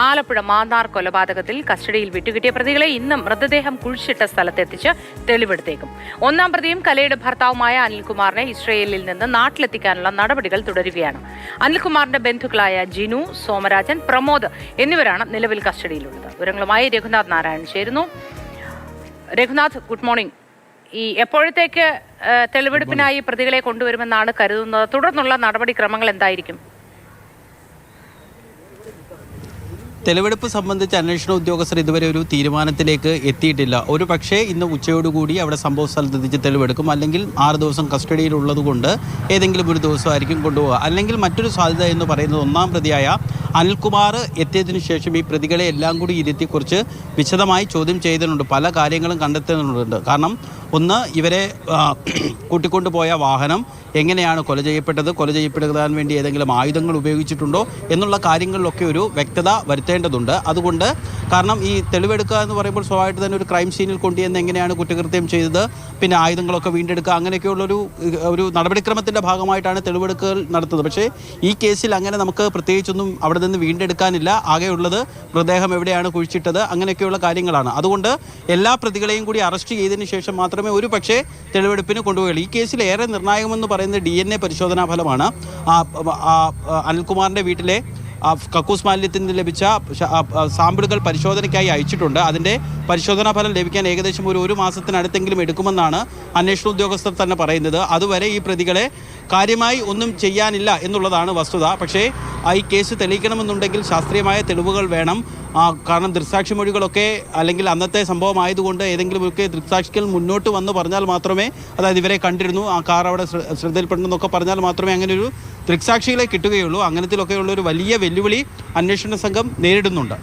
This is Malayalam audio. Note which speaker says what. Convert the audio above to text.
Speaker 1: ആലപ്പുഴ മാന്നാർ കൊലപാതകത്തിൽ കസ്റ്റഡിയിൽ വിട്ടുകിട്ടിയ പ്രതികളെ ഇന്ന് മൃതദേഹം കുഴിച്ചിട്ട സ്ഥലത്തെത്തിച്ച് തെളിവെടുത്തേക്കും. ഒന്നാം പ്രതിയും കലയുടെ ഭർത്താവുമായ അനിൽകുമാറിനെ ഇസ്രയേലിൽ നിന്ന് നാട്ടിലെത്തിക്കാനുള്ള നടപടികൾ തുടരുകയാണ്. അനിൽകുമാറിന്റെ ബന്ധുക്കളായ ജിനു, സോമരാജൻ, പ്രമോദ് എന്നിവരാണ് നിലവിൽ കസ്റ്റഡിയിലുള്ളത്. വിവരങ്ങളുമായി രഘുനാഥ് നാരായണൻ ചേരുന്നു. Raghunath, good morning. ഈ എപ്പോഴത്തേക്ക് തെളിവെടുപ്പിനായി പ്രതികളെ കൊണ്ടുവരുമെന്നാണ് കരുതുന്നത്? തുടർന്നുള്ള നടപടിക്രമങ്ങൾ എന്തായിരിക്കും?
Speaker 2: തെളിവെടുപ്പ് സംബന്ധിച്ച് അന്വേഷണ ഉദ്യോഗസ്ഥർ ഇതുവരെ ഒരു തീരുമാനത്തിലേക്ക് എത്തിയിട്ടില്ല. ഒരു പക്ഷേ ഇന്ന് ഉച്ചയോടുകൂടി അവിടെ സംഭവ സ്ഥലത്തെത്തിച്ച് തെളിവെടുക്കും, അല്ലെങ്കിൽ 6 ദിവസം കസ്റ്റഡിയിലുള്ളത് കൊണ്ട് ഏതെങ്കിലും ഒരു ദിവസമായിരിക്കും കൊണ്ടുപോകുക. അല്ലെങ്കിൽ മറ്റൊരു സാധ്യത എന്ന് പറയുന്നത് ഒന്നാം പ്രതിയായ അനിൽകുമാർ എത്തിയതിനു ശേഷം ഈ പ്രതികളെ എല്ലാം കൂടി ഇരുത്തി കുറിച്ച് വിശദമായി ചോദ്യം ചെയ്തിട്ടുണ്ട്. പല കാര്യങ്ങളും കണ്ടെത്തുന്നുണ്ട്. കാരണം ഒന്ന്, ഇവരെ കൂട്ടിക്കൊണ്ടുപോയ വാഹനം എങ്ങനെയാണ് കൊല ചെയ്യപ്പെടാൻ വേണ്ടി ഏതെങ്കിലും ആയുധങ്ങൾ ഉപയോഗിച്ചിട്ടുണ്ടോ എന്നുള്ള കാര്യങ്ങളിലൊക്കെ ഒരു വ്യക്തത വരുത്തേണ്ടതുണ്ട്. അതുകൊണ്ട് കാരണം ഈ തെളിവെടുക്കുക എന്ന് പറയുമ്പോൾ സ്വാഭാവികമായിട്ട് തന്നെ ഒരു ക്രൈം സീനിൽ കൊണ്ടുവന്ന് എങ്ങനെയാണ് കുറ്റകൃത്യം ചെയ്തത്, പിന്നെ ആയുധങ്ങളൊക്കെ വീണ്ടെടുക്കുക, അങ്ങനെയൊക്കെയുള്ളൊരു നടപടിക്രമത്തിൻ്റെ ഭാഗമായിട്ടാണ് തെളിവെടുക്കൽ നടത്തുന്നത്. പക്ഷേ ഈ കേസിൽ അങ്ങനെ നമുക്ക് പ്രത്യേകിച്ചൊന്നും അവിടെ നിന്ന് വീണ്ടെടുക്കാനില്ല. ആകെയുള്ളത് മൃതദേഹം എവിടെയാണ് കുഴിച്ചിട്ടത്, അങ്ങനെയൊക്കെയുള്ള കാര്യങ്ങളാണ്. അതുകൊണ്ട് എല്ലാ പ്രതികളെയും കൂടി അറസ്റ്റ് ചെയ്തതിന് ശേഷം മാത്രമേ ഒരു പക്ഷേ തെളിവെടുപ്പിന് കൊണ്ടുപോകുകയുള്ളൂ. ഈ കേസിൽ ഏറെ നിർണായകമെന്ന് പറയുന്നത് DNA പരിശോധനാ ഫലമാണ്. അനിൽകുമാറിൻ്റെ വീട്ടിലെ കക്കൂസ് മാലിന്യത്തിൽ നിന്ന് ലഭിച്ച സാമ്പിളുകൾ പരിശോധനയ്ക്കായി അയച്ചിട്ടുണ്ട്. അതിൻ്റെ പരിശോധനാ ഫലം ലഭിക്കാൻ ഏകദേശം ഒരു മാസത്തിനടുത്തെങ്കിലും എടുക്കുമെന്നാണ് അന്വേഷണ ഉദ്യോഗസ്ഥർ തന്നെ പറയുന്നത്. അതുവരെ ഈ പ്രതികളെ കാര്യമായി ഒന്നും ചെയ്യാനില്ല എന്നുള്ളതാണ് വസ്തുത. പക്ഷേ ഈ കേസ് തെളിയിക്കണമെന്നുണ്ടെങ്കിൽ ശാസ്ത്രീയമായ തെളിവുകൾ വേണം. കാരണം ദൃക്സാക്ഷി മൊഴികളൊക്കെ അല്ലെങ്കിൽ അന്നത്തെ സംഭവമായതുകൊണ്ട് ഏതെങ്കിലുമൊക്കെ ദൃക്സാക്ഷികൾ മുന്നോട്ട് വന്ന് പറഞ്ഞാൽ മാത്രമേ, അതായത് ഇവരെ കണ്ടിരുന്നു, ആ കാർ അവിടെ ശ്രദ്ധയിൽപ്പെടുന്നതൊക്കെ പറഞ്ഞാൽ മാത്രമേ അങ്ങനെ ഒരു ദൃക്സാക്ഷികളെ കിട്ടുകയുള്ളൂ. അങ്ങനത്തിലൊക്കെയുള്ള ഒരു വലിയ വെല്ലുവിളി അന്വേഷണ സംഘം നേരിടുന്നുണ്ട്.